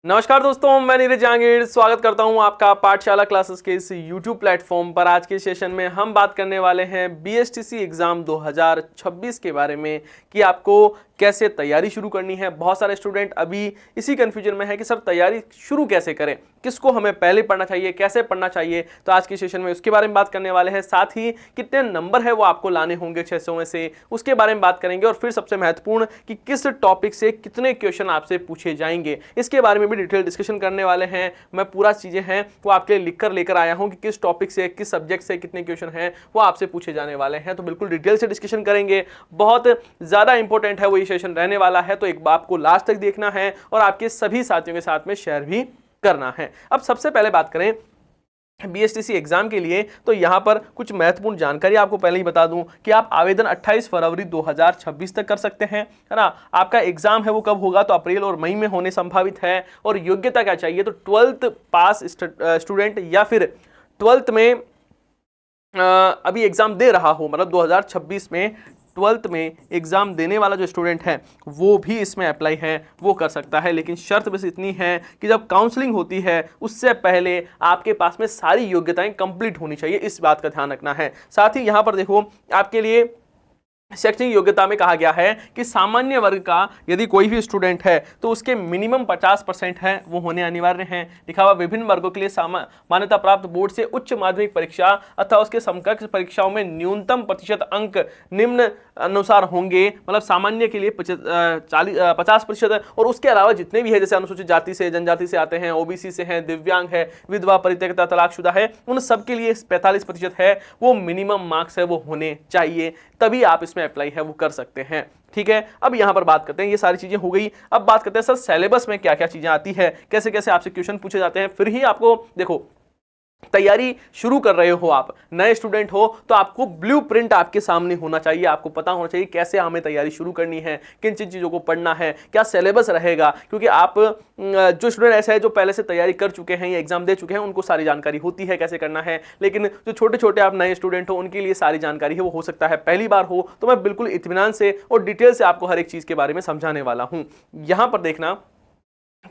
नमस्कार दोस्तों, मैं नीरज जहांगीर स्वागत करता हूं आपका पाठशाला क्लासेस के इस YouTube प्लेटफॉर्म पर। आज के सेशन में हम बात करने वाले हैं BSTC एग्जाम 2026 के बारे में कि आपको कैसे तैयारी शुरू करनी है। बहुत सारे स्टूडेंट अभी इसी कंफ्यूजन में है कि सर तैयारी शुरू कैसे करें, किसको हमें पहले पढ़ना चाहिए, कैसे पढ़ना चाहिए। तो आज के सेशन में उसके बारे में बात करने वाले हैं। साथ ही कितने नंबर है वो आपको लाने होंगे 600 में से, उसके बारे में बात करेंगे। और फिर सबसे महत्वपूर्ण कि किस टॉपिक से कितने क्वेश्चन आपसे पूछे जाएंगे, इसके बारे में भी डिटेल डिस्कशन करने वाले हैं। मैं पूरा चीजें हैं वो आपके लिए लिख कर लेकर आया हूं कि किस टॉपिक से, किस सब्जेक्ट से कितने क्वेश्चन हैं वो आपसे पूछे जाने वाले हैं। तो बिल्कुल डिटेल से डिस्कशन करेंगे। बहुत ज्यादा इंपॉर्टेंट है वो ये सेशन रहने वाला है, तो एक बार आपको लास्ट तक देखना है और आपके सभी साथियों के साथ में शेयर भी करना है। अब सबसे पहले बात करें BSTC एग्जाम के लिए, तो यहां पर कुछ महत्वपूर्ण जानकारी आपको पहले ही बता दूं कि आप आवेदन 28 फरवरी 2026 तक कर सकते हैं, है ना। आपका एग्जाम है वो कब होगा, तो अप्रैल और मई में होने संभावित है। और योग्यता क्या चाहिए, तो 12th पास स्टूडेंट या फिर 12th में अभी एग्जाम दे रहा हो, मतलब 2026 में 12th में एग्जाम देने वाला जो स्टूडेंट है वो भी इसमें अप्लाई है, वो कर सकता है। लेकिन शर्त बस इतनी है कि जब काउंसलिंग होती है उससे पहले आपके पास में सारी योग्यताएं कंप्लीट होनी चाहिए, इस बात का ध्यान रखना है। साथ ही यहां पर देखो आपके लिए शैक्षणिक योग्यता में कहा गया है कि सामान्य वर्ग का यदि कोई भी स्टूडेंट है तो उसके मिनिमम 50% है वो होने अनिवार्य हैं। लिखा हुआ विभिन्न वर्गों के लिए मान्यता प्राप्त बोर्ड से उच्च माध्यमिक परीक्षा अथवा उसके समकक्ष परीक्षाओं में न्यूनतम प्रतिशत अंक निम्न अनुसार होंगे। मतलब सामान्य के लिए 50%, और उसके अलावा जितने भी है, जैसे अनुसूचित जाति से, जनजाति से आते हैं, OBC से हैं, दिव्यांग है, विधवा, परित्यक्ता, तलाकशुदा है, उन सब के लिए 45% है वो मिनिमम मार्क्स है वो होने चाहिए, तभी आप इसमें अप्लाई है वो कर सकते हैं। ठीक है, अब यहां पर बात करते हैं, ये सारी चीजें हो गई। अब बात करते हैं सर सिलेबस में क्या क्या चीजें आती है, कैसे कैसे आपसे क्वेश्चन पूछे जाते हैं। फिर ही आपको देखो तैयारी शुरू कर रहे हो, आप नए स्टूडेंट हो, तो आपको ब्लूप्रिंट आपके सामने होना चाहिए। आपको पता होना चाहिए कैसे हमें तैयारी शुरू करनी है, किन किन चीज़ों को पढ़ना है, क्या सिलेबस रहेगा। क्योंकि आप जो स्टूडेंट ऐसे हैं जो पहले से तैयारी कर चुके हैं या एग्जाम दे चुके हैं, उनको सारी जानकारी होती है कैसे करना है। लेकिन जो छोटे छोटे आप नए स्टूडेंट हो उनके लिए सारी जानकारी है वो हो सकता है पहली बार हो। तो मैं बिल्कुल इत्मीनान से और डिटेल से आपको हर एक चीज़ के बारे में समझाने वाला हूँ। यहां पर देखना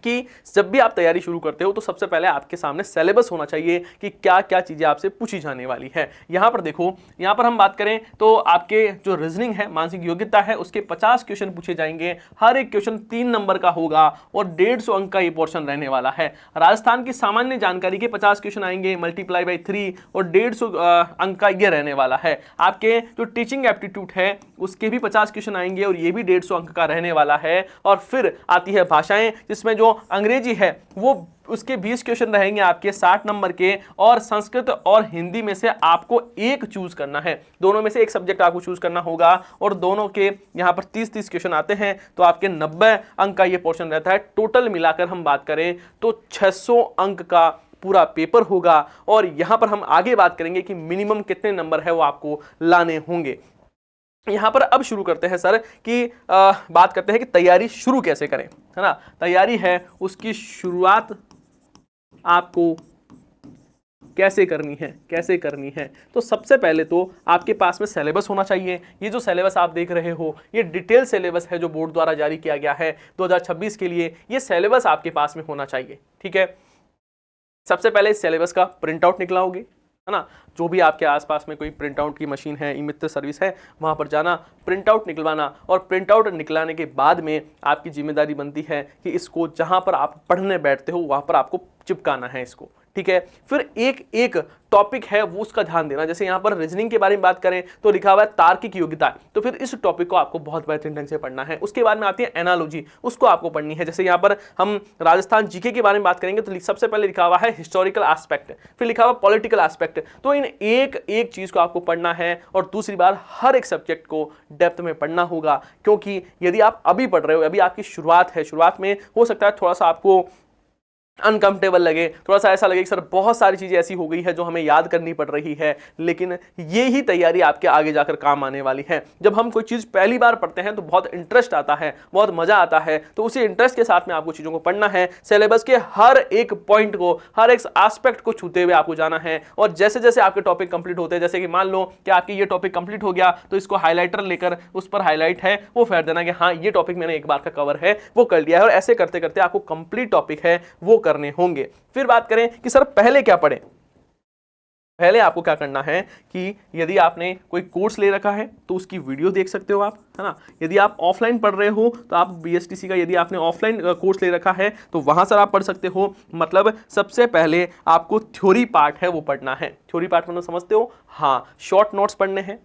कि जब भी आप तैयारी शुरू करते हो तो सबसे पहले आपके सामने सिलेबस होना चाहिए कि क्या क्या चीजें आपसे पूछी जाने वाली है। यहां पर देखो, यहां पर हम बात करें तो आपके जो रीजनिंग है, मानसिक योग्यता है, उसके 50 क्वेश्चन पूछे जाएंगे। हर एक क्वेश्चन 3 नंबर का होगा और 150 अंक का ये पोर्शन रहने वाला है। राजस्थान की सामान्य जानकारी के 50 क्वेश्चन आएंगे, मल्टीप्लाई बाई 3, और 150 अंक का ये रहने वाला है। आपके जो टीचिंग एप्टीट्यूड है उसके भी 50 क्वेश्चन आएंगे और ये भी 150 अंक का रहने वाला है। और फिर आती है भाषाएं, जिसमें जो अंग्रेजी है वो उसके 20 क्वेश्चन रहेंगे आपके 60 नंबर के, और संस्कृत और हिंदी में से आपको एक चूज करना है। दोनों में से एक सब्जेक्ट आपको चूज करना होगा, और दोनों के यहां पर 30-30 क्वेश्चन आते हैं, तो आपके 90 अंक का ये पोर्शन रहता है। टोटल मिलाकर हम बात करें तो 600 अंक का पूरा पेपर होगा। और यहां पर हम आगे बात करेंगे कि मिनिमम कितने नंबर है वो आपको लाने होंगे। यहां पर अब शुरू करते हैं सर कि बात करते हैं कि तैयारी शुरू कैसे करें, है ना। तैयारी है उसकी शुरुआत आपको कैसे करनी है, कैसे करनी है। तो सबसे पहले तो आपके पास में सिलेबस होना चाहिए। ये जो सिलेबस आप देख रहे हो ये डिटेल सिलेबस है जो बोर्ड द्वारा जारी किया गया है 2026 के लिए। ये सिलेबस आपके पास में होना चाहिए, ठीक है। सबसे पहले इस सिलेबस का प्रिंट आउट निकलाओगे, है ना। जो भी आपके आसपास में कोई प्रिंट आउट की मशीन है, ई मित्र सर्विस है, वहां पर जाना, प्रिंट आउट निकलवाना। और प्रिंट आउट निकलाने के बाद में आपकी जिम्मेदारी बनती है कि इसको जहां पर आप पढ़ने बैठते हो वहां पर आपको चिपकाना है इसको, ठीक है। फिर एक एक टॉपिक है वो उसका ध्यान देना। जैसे यहाँ पर रीजनिंग के बारे में बात करें तो लिखा हुआ है तार्किक योग्यता, तो फिर इस टॉपिक को आपको बहुत बेहतरीन ढंग से पढ़ना है। उसके बाद में आती है एनालॉजी, उसको आपको पढ़नी है। जैसे यहाँ पर हम राजस्थान जीके के बारे में बात करेंगे तो सबसे पहले लिखा हुआ है हिस्टोरिकल एस्पेक्ट, फिर लिखा हुआ पॉलिटिकल एस्पेक्ट। तो इन एक एक चीज को आपको पढ़ना है। और दूसरी बार हर एक सब्जेक्ट को डेप्थ में पढ़ना होगा, क्योंकि यदि आप अभी पढ़ रहे हो, अभी आपकी शुरुआत है, शुरुआत में हो सकता है थोड़ा सा आपको अनकंफर्टेबल लगे, थोड़ा सा ऐसा लगे कि सर बहुत सारी चीज़ें ऐसी हो गई है जो हमें याद करनी पड़ रही है, लेकिन ये ही तैयारी आपके आगे जाकर काम आने वाली है। जब हम कोई चीज़ पहली बार पढ़ते हैं तो बहुत इंटरेस्ट आता है, बहुत मज़ा आता है, तो उसी इंटरेस्ट के साथ में आपको चीज़ों को पढ़ना है। सिलेबस के हर एक पॉइंट को, हर एक एस्पेक्ट को छूते हुए आपको जाना है। और जैसे जैसे आपके टॉपिक कंप्लीट होते हैं, जैसे कि मान लो कि आपकी ये टॉपिक कंप्लीट हो गया, तो इसको हाईलाइटर लेकर उस पर हाईलाइट है वो फेर देना कि हाँ ये टॉपिक मैंने एक बार का कवर है वो कर लिया है, और ऐसे करते करते आपको कंप्लीट टॉपिक है वो करने होंगे। फिर बात करें कि सर पहले क्या पढ़ें, पहले आपको क्या करना है कि यदि आपने कोई कोर्स ले रखा है तो उसकी वीडियो देख सकते हो आप, है ना। यदि आप ऑफलाइन पढ़ रहे हो तो आप बीएसटीसी का यदि आपने ऑफलाइन कोर्स ले रखा है तो वहां सर आप पढ़ सकते हो। मतलब सबसे पहले आपको थ्योरी पार्ट है वो पढ़ना है। थ्योरी पार्ट मतलब समझते हो, हाँ, शॉर्ट नोट्स पढ़ने हैं,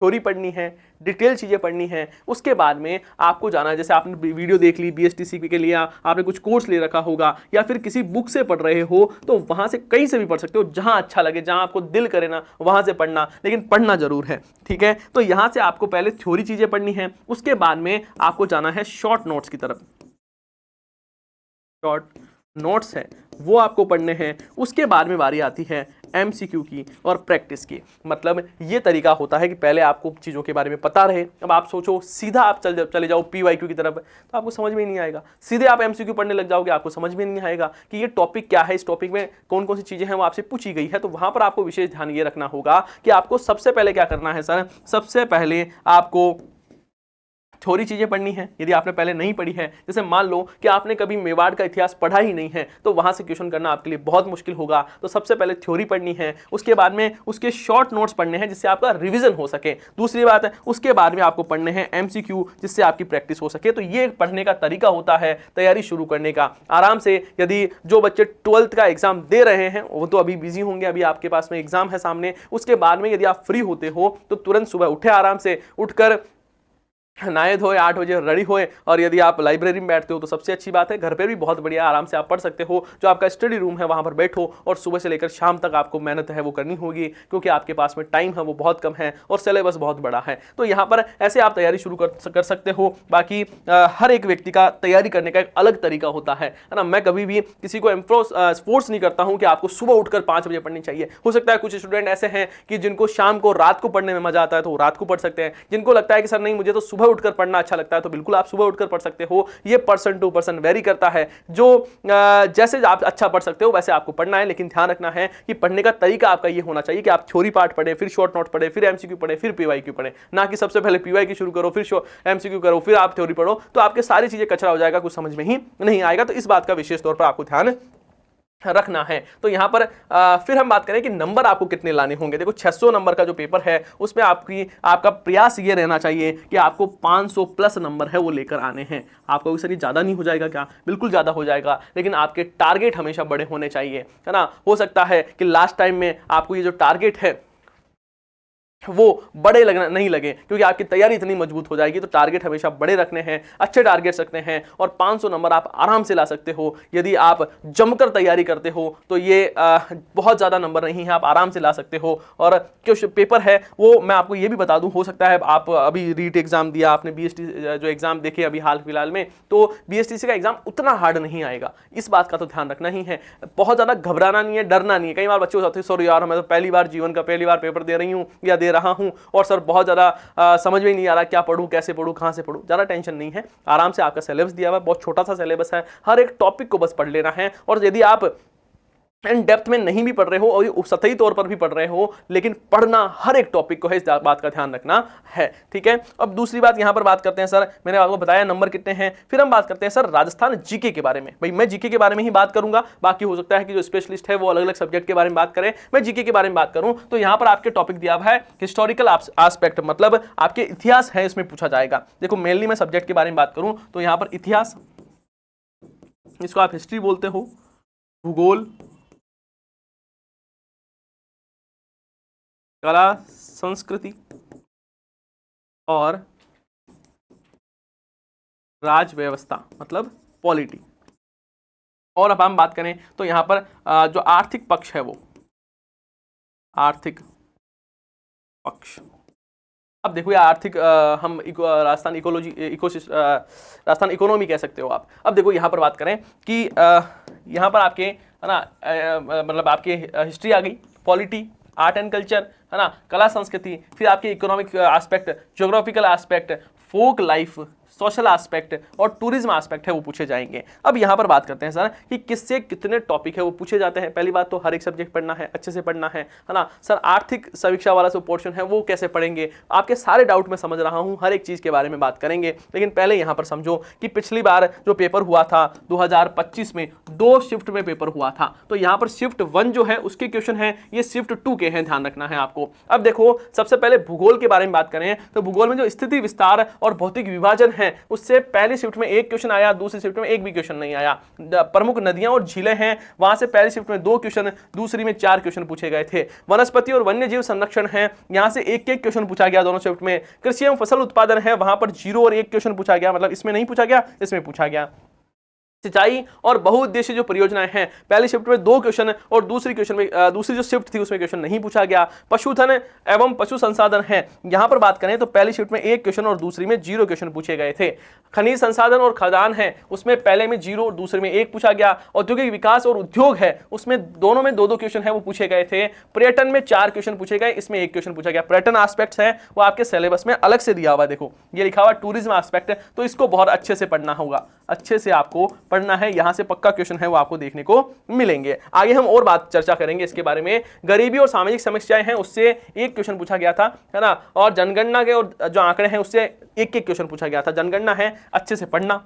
थ्योरी पढ़नी है, डिटेल चीज़ें पढ़नी है। उसके बाद में आपको जाना है, जैसे आपने वीडियो देख ली बीएसटीसी के लिए, आपने कुछ कोर्स ले रखा होगा या फिर किसी बुक से पढ़ रहे हो तो वहाँ से कहीं से भी पढ़ सकते हो, जहाँ अच्छा लगे, जहाँ आपको दिल करे ना वहाँ से पढ़ना, लेकिन पढ़ना जरूर है, ठीक है। तो यहाँ से आपको पहले थ्योरी चीज़ें पढ़नी है, उसके बाद में आपको जाना है शॉर्ट नोट्स की तरफ। शॉर्ट नोट्स है वो आपको पढ़ने हैं। उसके बाद में बारी आती है एमसीक्यू की और प्रैक्टिस की। मतलब ये तरीका होता है कि पहले आपको चीज़ों के बारे में पता रहे। अब आप सोचो सीधा आप चले जाओ पीवाईक्यू की तरफ तो आपको समझ में नहीं आएगा, सीधे आप एमसीक्यू पढ़ने लग जाओगे आपको समझ में नहीं आएगा कि ये टॉपिक क्या है, इस टॉपिक में कौन कौन सी चीज़ें हैं वो आपसे पूछी गई है। तो वहाँ पर आपको विशेष ध्यान ये रखना होगा कि आपको सबसे पहले क्या करना है सर, सबसे पहले आपको थ्योरी चीज़ें पढ़नी है यदि आपने पहले नहीं पढ़ी है। जैसे मान लो कि आपने कभी मेवाड़ का इतिहास पढ़ा ही नहीं है तो वहाँ से क्वेश्चन करना आपके लिए बहुत मुश्किल होगा। तो सबसे पहले थ्योरी पढ़नी है, उसके बाद में उसके शॉर्ट नोट्स पढ़ने हैं जिससे आपका रिवीजन हो सके। दूसरी बात है उसके बाद में आपको पढ़ने हैं एमसीक्यू जिससे आपकी प्रैक्टिस हो सके। तो ये पढ़ने का तरीका होता है तैयारी शुरू करने का। आराम से यदि जो बच्चे 12th का एग्जाम दे रहे हैं वो तो अभी बिजी होंगे, अभी आपके पास में एग्जाम है सामने, उसके बाद में यदि आप फ्री होते हो तो तुरंत सुबह उठे, आराम से उठकर नहाए धोए 8 बजे रेडी होए, और यदि आप लाइब्रेरी में बैठते हो तो सबसे अच्छी बात है, घर पे भी बहुत बढ़िया आराम से आप पढ़ सकते हो। जो आपका स्टडी रूम है वहां पर बैठो और सुबह से लेकर शाम तक आपको मेहनत है वो करनी होगी, क्योंकि आपके पास में टाइम है वो बहुत कम है और सिलेबस बहुत बड़ा है। तो यहाँ पर ऐसे आप तैयारी शुरू कर सकते हो। बाकी हर एक व्यक्ति का तैयारी करने का एक अलग तरीका होता है ना। मैं कभी भी किसी को फोर्स नहीं करता हूँ कि आपको सुबह उठकर 5 बजे पढ़नी चाहिए। हो सकता है कुछ स्टूडेंट ऐसे हैं कि जिनको शाम को रात को पढ़ने में मजा आता है तो वो रात को पढ़ सकते हैं, जिनको लगता है कि सर नहीं मुझे तो सुबह उठकर पढ़ना अच्छा लगता है तो बिल्कुल आप सुबह उठकर पढ़ सकते हो। ये पर्सन टू पर्सन वेरी करता है। जो जैसे आप अच्छा पढ़ सकते हो वैसे आपको पढ़ना है, लेकिन ध्यान रखना है कि पढ़ने का तरीका आपका ये होना चाहिए कि आप थ्योरी पार्ट पढ़े, फिर शॉर्ट नोट पढ़े, फिर एमसीक्यू पढ़े, फिर पीवाईक्यू पढ़े, ना कि सबसे पहले पीवाईक्यू शुरू करो फिर एमसीक्यू करो फिर आप थ्योरी पढ़ो। तो आपके सारी चीजें कचरा हो जाएगा, कुछ समझ में ही नहीं आएगा। तो इस बात का विशेष तौर पर आपको ध्यान रखना है। तो यहां पर फिर हम बात करें कि नंबर आपको कितने लाने होंगे। देखो 600 नंबर का जो पेपर है उसमें आपका प्रयास ये रहना चाहिए कि आपको 500 प्लस नंबर है वो लेकर आने हैं। आपको सर ये ज़्यादा नहीं हो जाएगा क्या? बिल्कुल ज़्यादा हो जाएगा, लेकिन आपके टारगेट हमेशा बड़े होने चाहिए, है ना। हो सकता है कि लास्ट टाइम में आपको ये जो टारगेट है वो बड़े लगना नहीं लगे, क्योंकि आपकी तैयारी इतनी मजबूत हो जाएगी। तो टारगेट हमेशा बड़े रखने हैं, अच्छे टारगेट रखने हैं, और 500 नंबर आप आराम से ला सकते हो यदि आप जमकर तैयारी करते हो। तो ये बहुत ज़्यादा नंबर नहीं है, आप आराम से ला सकते हो। और जो पेपर है वो मैं आपको ये भी बता दूं, हो सकता है आप अभी रीट एग्जाम दिया, आपने बीएसटी जो एग्जाम देखे अभी हाल फिलहाल में, तो बीएसटीसी का एग्जाम उतना हार्ड नहीं आएगा, इस बात का तो ध्यान रखना ही है। बहुत ज़्यादा घबराना नहीं है, डरना नहीं है। कई बार बच्चे हो जाते हैं सॉरी यार मैं तो पहली बार जीवन का पहली बार पेपर दे रही हूँ या दे रहा हूं और सर बहुत ज्यादा समझ में नहीं आ रहा क्या पढ़ूं, कैसे पढ़ूं, कहां से पढ़ूं। ज्यादा टेंशन नहीं है, आराम से आपका सिलेबस दिया हुआ है, बहुत छोटा सा सिलेबस है, हर एक टॉपिक को बस पढ़ लेना है। और यदि आप इन डेप्थ में नहीं भी पढ़ रहे हो और सतही तौर पर भी पढ़ रहे हो, लेकिन पढ़ना हर एक टॉपिक को है, इस बात का ध्यान रखना है, ठीक है। अब दूसरी बात यहां पर बात करते हैं, सर मैंने आपको बताया नंबर कितने हैं। फिर हम बात करते हैं सर राजस्थान जीके के बारे में। भाई मैं जीके के बारे में ही बात करूंगा, बाकी हो सकता है कि जो स्पेशलिस्ट है वो अलग अलग सब्जेक्ट के बारे में बात करें, मैं जीके के बारे में बात करूं। तो यहां पर आपके टॉपिक दिया हुआ है हिस्टोरिकल एस्पेक्ट, मतलब आपके इतिहास है इसमें पूछा जाएगा। देखो मेनली मैं सब्जेक्ट के बारे में बात करूं तो यहां पर इतिहास, इसको आप हिस्ट्री बोलते हो, भूगोल, कला संस्कृति और राज व्यवस्था मतलब पॉलिटी। और अब हम बात करें तो यहां पर जो आर्थिक पक्ष है वो आर्थिक पक्ष। अब देखो ये आर्थिक हम राजस्थान इकोलॉजी राजस्थान इकोनॉमी कह सकते हो आप। अब देखो यहां पर बात करें कि यहाँ पर आपके है ना मतलब आपके हिस्ट्री आ गई, पॉलिटी, आर्ट एंड कल्चर, है ना, कला संस्कृति, फिर आपके इकोनॉमिक एस्पेक्ट, ज्योग्राफिकल एस्पेक्ट, फोक लाइफ, सोशल एस्पेक्ट और टूरिज्म एस्पेक्ट है वो पूछे जाएंगे। अब यहाँ पर बात करते हैं सर कि किससे कितने टॉपिक है वो पूछे जाते हैं। पहली बात तो हर एक सब्जेक्ट पढ़ना है, अच्छे से पढ़ना है ना। सर आर्थिक समीक्षा वाला जो पोर्शन है वो कैसे पढ़ेंगे, आपके सारे डाउट मैं समझ रहा हूँ, हर एक चीज़ के बारे में बात करेंगे। लेकिन पहले यहाँ पर समझो कि पिछली बार जो पेपर हुआ था 2025 में 2 शिफ्ट में पेपर हुआ था, तो यहाँ पर शिफ्ट 1 जो है उसके क्वेश्चन है, ये शिफ्ट 2 के हैं, ध्यान रखना है आपको। अब देखो सबसे पहले भूगोल के बारे में बात करें तो भूगोल में जो स्थिति विस्तार और भौतिक विभाजन है उससे पहली शिफ्ट में एक क्वेश्चन आया, दूसरी शिफ्ट में एक भी क्वेश्चन नहीं आया। प्रमुख नदियां और झीलें हैं, वहां से पहली शिफ्ट में 2 क्वेश्चन, दूसरी में 4 क्वेश्चन पूछे गए थे। वनस्पति और वन्य जीव संरक्षण है, यहां से एक क्वेश्चन पूछा गया दोनों शिफ्ट में। कृषि एवं फसल उत्पादन है, वहां पर 0 और 1 क्वेश्चन पूछा गया, मतलब इसमें नहीं पूछा गया, इसमें पूछा गया। सिंचाई और बहुउद्देशीय जो परियोजनाएं हैं, पहली शिफ्ट में 2 क्वेश्चन और दूसरी जो शिफ्ट थी उसमें क्वेश्चन नहीं पूछा गया। पशुधन एवं पशु संसाधन है, यहां पर बात करें तो पहली शिफ्ट में 1 क्वेश्चन और दूसरी में 0 क्वेश्शन पूछे गए थे। खनिज संसाधन और खदान है, उसमें पहले में 0 और दूसरे में 1 पूछा गया। औद्योगिक विकास और उद्योग है, उसमें दोनों में 2-2 क्वेश्चन है वो पूछे गए थे। पर्यटन में 4 क्वेश्चन पूछे गए, इसमें 1 क्वेश्चन पूछा गया। पर्यटन एस्पेक्ट्स है वो आपके सिलेबस में अलग से दिया हुआ, देखो ये लिखा हुआ टूरिज्म एस्पेक्ट, तो इसको बहुत अच्छे से पढ़ना होगा, अच्छे से आपको पढ़ना है, यहां से पक्का क्वेश्चन है वो आपको देखने को मिलेंगे। आगे हम और बात चर्चा करेंगे इसके बारे में। गरीबी और सामाजिक समस्याएं हैं, उससे 1 क्वेश्चन पूछा गया था, है ना। और जनगणना के और जो आंकड़े हैं उससे 1-1 क्वेश्चन पूछा गया था। जनगणना है, अच्छे से पढ़ना,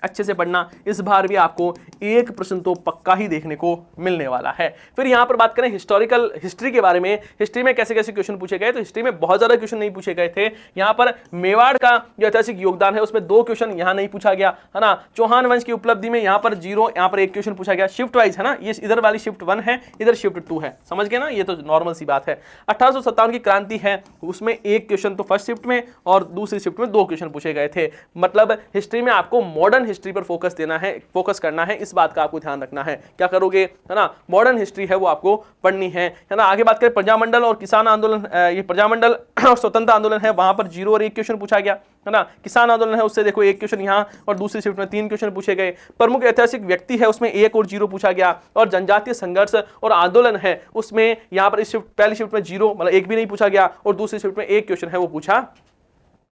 अच्छे से पढ़ना। इस बार भी आपको 1 प्रश्न तो पक्का ही देखने को मिलने वाला है। फिर यहां पर बात करें हिस्टोरिकल हिस्ट्री के बारे में, हिस्ट्री में कैसे कैसे क्वेश्चन पूछे गए, तो हिस्ट्री में बहुत ज्यादा क्वेश्चन नहीं पूछे गए थे। यहां पर मेवाड़ का जो ऐतिहासिक योगदान है उसमें 2 क्वेश्चन यहां नहीं पूछा गया, है ना। चौहान वंश की उपलब्धि में यहां पर 0, यहां पर 1 क्वेश्चन पूछा गया। शिफ्ट वाइज है ना, ये इधर वाली शिफ्ट 1 है, इधर शिफ्ट 2 है, समझ गए ना, ये तो नॉर्मल सी बात है। 1857 की क्रांति है, उसमें 1 क्वेश्चन तो फर्स्ट शिफ्ट में और दूसरी शिफ्ट में 2 क्वेश्चन पूछे गए थे। मतलब हिस्ट्री में आपको मॉडर्न हिस्ट्री पर फोकस देना है, फोकस करना है, इस बात का आपको ध्यान रखना है। क्या करोगे, है ना, मॉडर्न हिस्ट्री है वो आपको पढ़नी है ना। आगे बात करें प्रजामंडल और किसान आंदोलन, ये प्रजामंडल और स्वतंत्रता आंदोलन है, वहां पर 0 और 1 क्वेश्चन पूछा गया, है ना। किसान आंदोलन है, उससे देखो 1 क्वेश्चन यहां और दूसरी शिफ्ट में 3 क्वेश्चन पूछे गए। प्रमुख ऐतिहासिक व्यक्ति है, उसमें 1 और 0 पूछा गया। और जनजातीय संघर्ष और आंदोलन है, उसमें यहां पर इस शिफ्ट पहली शिफ्ट में 0 मतलब 1 भी नहीं पूछा गया और दूसरी शिफ्ट में 1 क्वेश्चन है वो पूछा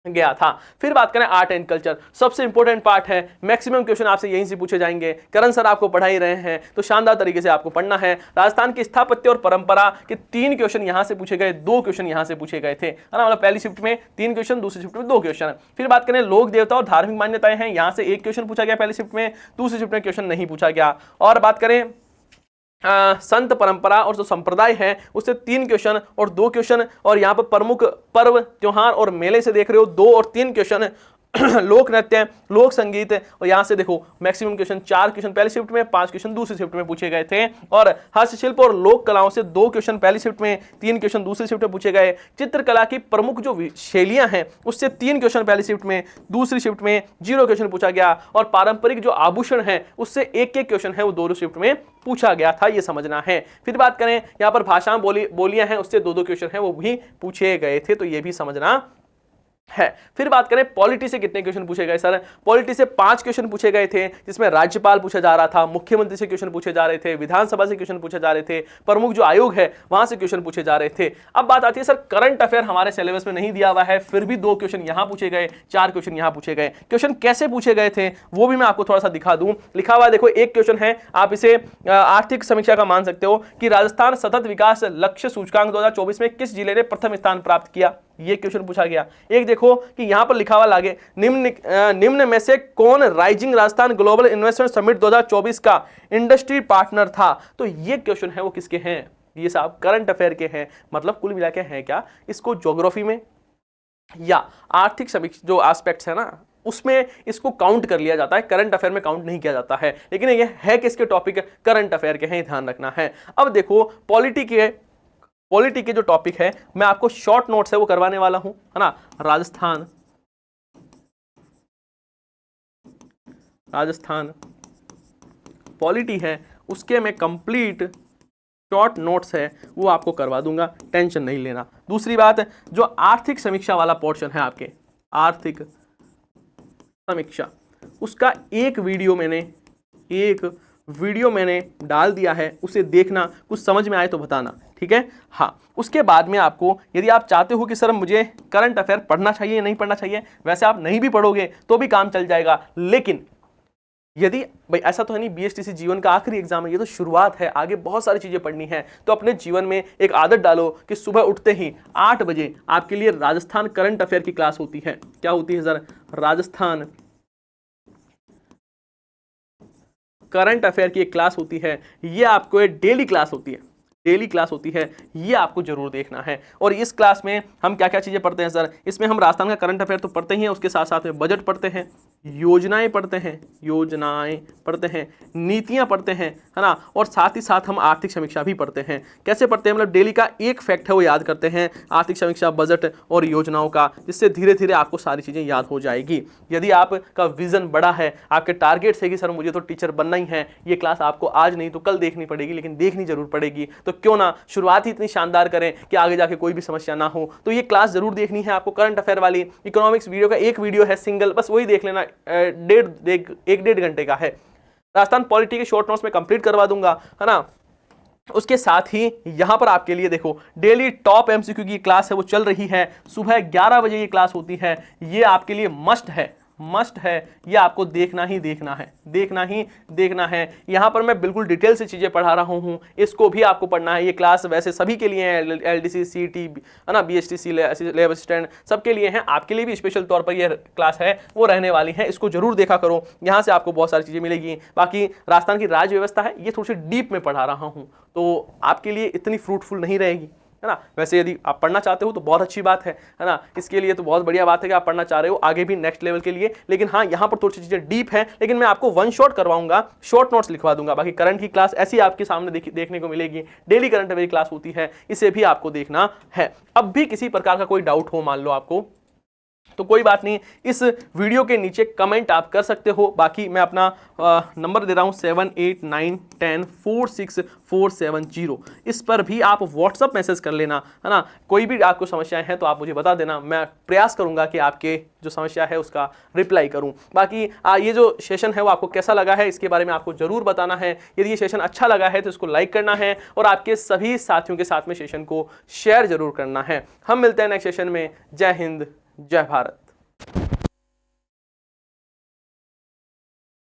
गया था। फिर बात करें आर्ट एंड कल्चर, सबसे इंपॉर्टेंट पार्ट है, मैक्सिमम क्वेश्चन आपसे यहीं से पूछे जाएंगे। करण सर आपको पढ़ा ही रहे हैं तो शानदार तरीके से आपको पढ़ना है। राजस्थान की स्थापत्य और परंपरा के 3 क्वेश्चन यहां से पूछे गए, 2 क्वेश्चन यहां से पूछे गए थे, है ना। मतलब पहली शिफ्ट में 3 क्वेश्चन, दूसरी शिफ्ट में 2 क्वेश्चन। फिर बात करें लोक देवता और धार्मिक मान्यताएं हैं, यहां से 1 क्वेश्चन पूछा गया पहली शिफ्ट में, दूसरी शिफ्ट में क्वेश्चन नहीं पूछा गया। और बात करें संत परंपरा और जो संप्रदाय है उससे 3 क्वेश्चन और 2 क्वेश्चन। और यहाँ पर प्रमुख पर्व त्योहार और मेले से देख रहे हो 2 और 3 क्वेश्चन। लोक नृत्य, लोक संगीत, और यहां से देखो मैक्सिमम क्वेश्चन 4 क्वेश्चन पहली शिफ्ट में, 5 क्वेश्चन दूसरी शिफ्ट में पूछे गए थे। और हस्तशिल्प और लोक कलाओं से 2 क्वेश्चन पहली शिफ्ट में, 3 क्वेश्चन दूसरी शिफ्ट में पूछे गए। चित्रकला की प्रमुख जो शैलियां हैं उससे 3 क्वेश्चन पहली शिफ्ट में, दूसरी शिफ्ट में 0 क्वेश्चन पूछा गया। और पारंपरिक जो आभूषण है उससे 1-1 क्वेश्चन है वो 2 शिफ्ट में पूछा गया था, ये समझना है। फिर बात करें यहाँ पर भाषा बोलियां हैं, उससे 2-2 क्वेश्चन है वो भी पूछे गए थे, तो ये भी समझना है। फिर बात करें पॉलिटी से कितने क्वेश्चन पूछे गए सर, पॉलिटी से 5 क्वेश्चन पूछे गए थे, जिसमें राज्यपाल पूछा जा रहा था, मुख्यमंत्री से क्वेश्चन पूछे जा रहे थे, विधानसभा से क्वेश्चन पूछे जा रहे थे, प्रमुख जो आयोग है वहां से क्वेश्चन पूछे जा रहे थे। अब बात आती है सर करंट अफेयर हमारे सिलेबस में नहीं दिया हुआ है, फिर भी 2 क्वेश्चन यहां पूछे गए, 4 क्वेश्चन यहां पूछे गए। क्वेश्चन कैसे पूछे गए थे वो भी मैं आपको थोड़ा सा दिखा दूं। लिखा हुआ देखो, 1 क्वेश्चन है, आप इसे आर्थिक समीक्षा का मान सकते हो कि राजस्थान सतत विकास लक्ष्य सूचकांक 2024 में किस जिले ने प्रथम स्थान प्राप्त किया, ये क्वेश्चन पूछा गया। एक देखो कि यहां पर लिखा हुआ लागे निम्न में से कौन rising Rajasthan global investment summit 2024 का इंडस्ट्री पार्टनर था, तो ये क्वेश्चन है वो किसके हैं, ये साहब करंट अफेयर के हैं। मतलब कुल मिला के हैं क्या, इसको ज्योग्राफी में या आर्थिक समीक्षा जो एस्पेक्ट्स है ना उसमें इसको काउंट कर लिया जाता है, करंट अफेयर में काउंट नहीं किया जाता है। लेकिन ये है किसके टॉपिक, करंट अफेयर के हैं, ध्यान रखना है। अब देखो पॉलिटी के जो टॉपिक है मैं आपको शॉर्ट नोट्स है वो करवाने वाला हूं, है ना। राजस्थान पॉलिटी है उसके मैं कंप्लीट शॉर्ट नोट्स है वो आपको करवा दूंगा, टेंशन नहीं लेना। दूसरी बात, जो आर्थिक समीक्षा वाला पोर्शन है आपके आर्थिक समीक्षा, उसका एक वीडियो मैंने वीडियो मैंने डाल दिया है, उसे देखना, कुछ समझ में आए तो बताना, ठीक है। हाँ, उसके बाद में आपको यदि आप चाहते हो कि सर मुझे करंट अफेयर पढ़ना चाहिए या नहीं पढ़ना चाहिए, वैसे आप नहीं भी पढ़ोगे तो भी काम चल जाएगा, लेकिन यदि भाई ऐसा तो है नहीं बीएसटीसी जीवन का आखिरी एग्जाम है, ये तो शुरुआत है, आगे बहुत सारी चीजें पढ़नी है, तो अपने जीवन में एक आदत डालो कि सुबह उठते ही 8 बजे आपके लिए राजस्थान करंट अफेयर की क्लास होती है। क्या होती है सर? राजस्थान करंट अफेयर की एक क्लास होती है, ये आपको एक डेली क्लास होती है, डेली क्लास होती है, ये आपको जरूर देखना है। और इस क्लास में हम क्या क्या चीजें पढ़ते हैं सर? इसमें हम राजस्थान का करंट अफेयर तो पढ़ते ही हैं, उसके साथ साथ में बजट पढ़ते हैं, योजनाएं पढ़ते हैं, नीतियां पढ़ते हैं, है ना, और साथ ही साथ हम आर्थिक समीक्षा भी पढ़ते हैं। कैसे पढ़ते हैं? मतलब डेली का एक फैक्ट है वो याद करते हैं, आर्थिक समीक्षा, बजट और योजनाओं का, जिससे धीरे धीरे आपको सारी चीजें याद हो जाएगी। यदि आपका विजन बड़ा है, आपके टारगेट्स है कि सर मुझे तो टीचर बनना ही है, ये क्लास आपको आज नहीं तो कल देखनी पड़ेगी, लेकिन देखनी जरूर पड़ेगी। तो क्यों ना शुरुआत ही इतनी शानदार करें कि आगे जाके कोई भी समस्या ना हो। तो ये क्लास जरूर देखनी है आपको, करंट अफेयर वाली। इकोनॉमिक्स वीडियो का एक वीडियो है सिंगल, बस वही देख लेना, 1.5 घंटे का है। राजस्थान पॉलिटी के शॉर्ट नोट्स में कंप्लीट करवा दूंगा, है ना। उसके साथ ही यहां पर आपके लिए देखो डेली टॉप एमसीक्यू की क्लास है, वो चल रही है, सुबह 11 बजे ये क्लास होती है। ये आपके लिए मस्ट है, ये आपको देखना ही देखना है। यहां पर मैं बिल्कुल डिटेल से चीजें पढ़ा रहा हूं, इसको भी आपको पढ़ना है। ये क्लास वैसे सभी के लिए है, एलडीसी, सीटी, है ना, बीएसटीसी, लेब असिस्टेंट, सबके लिए है। आपके लिए भी स्पेशल तौर पर ये क्लास है वो रहने वाली है, इसको जरूर देखा करो, यहां से आपको बहुत सारी चीजें मिलेगी। बाकी राजस्थान की राज्य व्यवस्था है, ये थोड़ी सी डीप में पढ़ा रहा हूं, तो आपके लिए इतनी फ्रूटफुल नहीं रहेगी, है ना। वैसे यदि आप पढ़ना चाहते हो तो बहुत अच्छी बात है ना, इसके लिए तो बहुत बढ़िया बात है कि आप पढ़ना चाह रहे हो आगे भी नेक्स्ट लेवल के लिए। लेकिन हाँ, यहाँ पर थोड़ी सी चीजें डीप है, लेकिन मैं आपको वन शॉट करवाऊंगा, शॉर्ट नोट्स लिखवा दूंगा। बाकी करंट की क्लास ऐसी आपके सामने देखने को मिलेगी, डेली करंट अफेयर क्लास होती है, इसे भी आपको देखना है। अब भी किसी प्रकार का कोई डाउट हो मान लो आपको, तो कोई बात नहीं, इस वीडियो के नीचे कमेंट आप कर सकते हो। बाकी मैं अपना नंबर दे रहा हूं 7891046470, इस पर भी आप व्हाट्सअप मैसेज कर लेना, है ना। कोई भी आपको समस्याएं हैं तो आप मुझे बता देना, मैं प्रयास करूंगा कि आपके जो समस्या है उसका रिप्लाई करूं। बाकी ये जो सेशन है वो आपको कैसा लगा है इसके बारे में आपको जरूर बताना है। यदि ये सेशन अच्छा लगा है तो इसको लाइक करना है और आपके सभी साथियों के साथ में सेशन को शेयर जरूर करना है। हम मिलते हैं नेक्स्ट सेशन में। जय हिंद, जय भारत।